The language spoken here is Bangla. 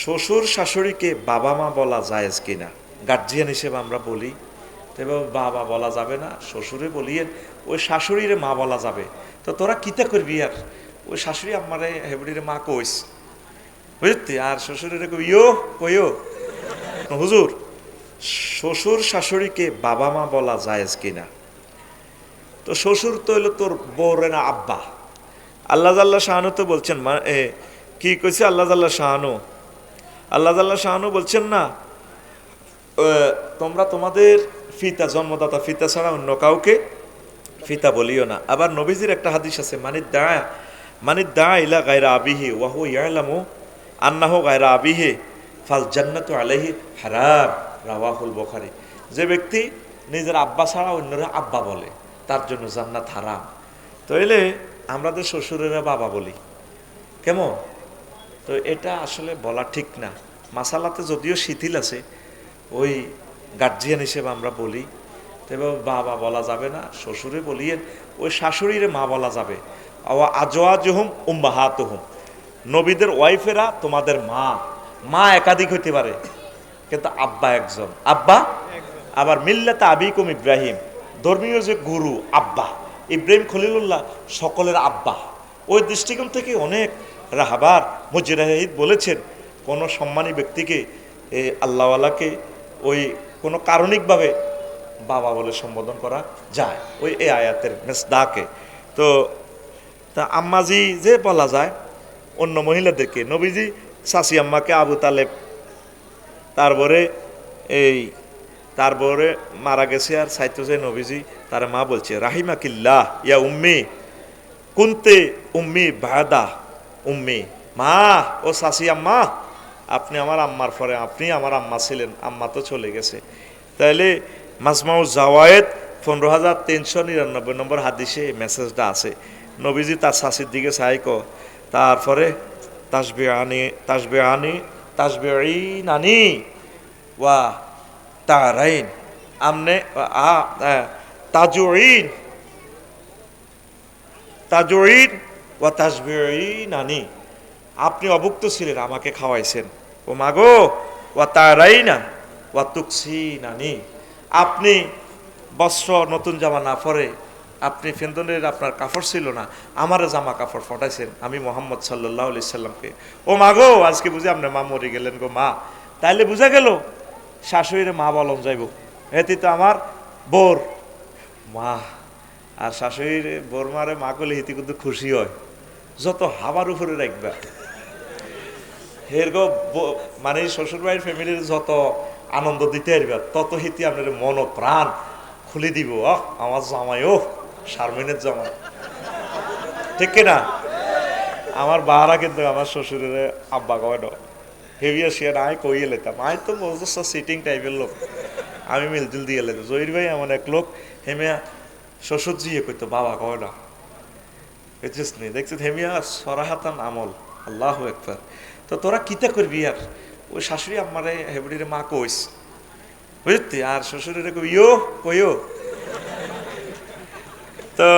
শ্বশুর শাশুড়িকে বাবা মা বলা জায়েজ কিনা, গার্জিয়ান হিসেবে আমরা বলি, তবে বাবা বলা যাবে না, শ্বশুরে বলিয়ে ওই শাশুড়িরে মা বলা যাবে। তো তোরা কিতা করবি আর ওই শাশুড়ি আমারে হেবড়িরে মা কইস বুঝতে, আর শ্বশুরের কইও কইও হুজুর শ্বশুর শাশুড়িকে বাবা মা বলা জায়েজ কিনা। তো শ্বশুর তো হইলো তোর বউরে না আব্বা। আল্লাহ জাল্লা শাহানু তো বলছেন কি কইছে আল্লাহ জাল্লা শাহানু বলছেন না, তোমরা তোমাদের ফিতা জন্মদাতা ফিতা ছাড়া অন্য কাউকে ফিতা বলিও না। আবার নবীজির একটা হাদিস আছে, মানিদ দা ইলা গায়রা আবিহি ওয়া হুয়া ইয়ালামু আন্নাহু গায়রা আবিহি ফাল জান্নাতু আলাইহি হারাম, রাওয়াহুল বুখারী। যে ব্যক্তি নিজের আব্বা ছাড়া অন্যরা আব্বা বলে তার জন্য জান্নাত হারাম। তাইলে আমাদের শ্বশুরেরা বাবা বলি কেমন? তো এটা আসলে বলা ঠিক না। মাসালাতে যদিও শিথিল আছে, ওই গার্জিয়ান হিসেবে আমরা বলি, তবে বাবা বলা যাবে না, শ্বশুরে বলিয়ে ওই শাশুড়িরে মা বলা যাবে। আজওয়াজুহুম উম্মাহাতুহুম, নবীদের ওয়াইফেরা তোমাদের মা। মা একাধিক হইতে পারে কিন্তু আব্বা একজন, আব্বা। আবার মিল্লাতে আবিকুম ইব্রাহিম, ধর্মীয় যে গুরু আব্বা ইব্রাহিম খলিলুল্লাহ সকলের আব্বা। ওই দৃষ্টিকোণ থেকে অনেক রাহাবার মুজতাহিদ বলেছেন কোন সম্মানী ব্যক্তিকে আল্লাহওয়ালাকে ওই কোনো কারণিকভাবে বাবা বলে সম্বোধন করা যায়, ওই এই আয়াতের মেসদাকে। তো তা আম্মাজি যে বলা যায় অন্য মহিলাদেরকে, নবীজি শাসি আম্মাকে আবু তালেব, তারপরে মারা গেছে আর সাইতো যে নবীজি তার মা বলছে রাহিমাকিল্লাহ ইয়া উম্মি কুনতে উম্মি বাদা উম্মি, মা ও শাসি আম্মা, আপনি আমার আম্মার পরে আপনি আমার আম্মা ছিলেন, আম্মা তো চলে গেছে। তাইলে মাজমাউজ জাওয়ায়েদ 15,399 নম্বর হাদিসে মেসেজটা আছে। নবীজি তার শাসির দিকে চাইক, তারপরে তাসবিআনি ওয়া তারাইন আমনে তাজুইন ওয়া তাসবিআনি, আপনি অভুক্ত ছিলেন আমাকে খাওয়াইছেন, ও মাগো ওয়া তারাইনা ওয়া তুকসিনানি, আপনি বস্ত্র নতুন জামা না পরে, আপনি ফেন্দনের আপনার কাপড় ছিল না, আমারও জামা কাপড় ফটাইছেন আমি মোহাম্মদ সাল্লাল্লাহু আলাইহি সাল্লামকে। ও মাগো আজকে বুঝি আপনার মা মরে গেলেন গো মা। তাইলে বুঝা গেল শাশুড়িরে মা বলম যাইব, এটি তো আমার বোর মা। আর শাশুড়ির বোর মারে মা করলে হিতি কিন্তু খুশি হয়, যত হাবার উপরে রাখবা হেরগো মানে শ্বশুর বাড়ির ফ্যামিলির যত আনন্দ দিতে পারবে তত হিতি আপনার মন প্রাণ খুলে দিব। আমার জামাই ও শারমিনের জামাই, ঠিক কিনা? আমার বাহারা কিন্তু আমার শ্বশুরের আব্বা কয় না, হেভিয়া সে নাই কইয়ে লেতাম, আয় তো মজা সিটিং টাইপের লোক, আমি মিলজুল দিয়ে লেতাম। জহির ভাই এমন এক লোক হেমিয়া শ্বশুর জিয়ে কইতো বাবা কয় না, বুঝছিস নি? দেখছিস হেমিয়া সরাহাতান আমল, আল্লাহু আকবার। তো তোরা কিতা করবি আর ওই শাশুড়ি আমারে হেবড়িরে মা কইস বুঝতে, আর শ্বশুরের কইও কইও। তো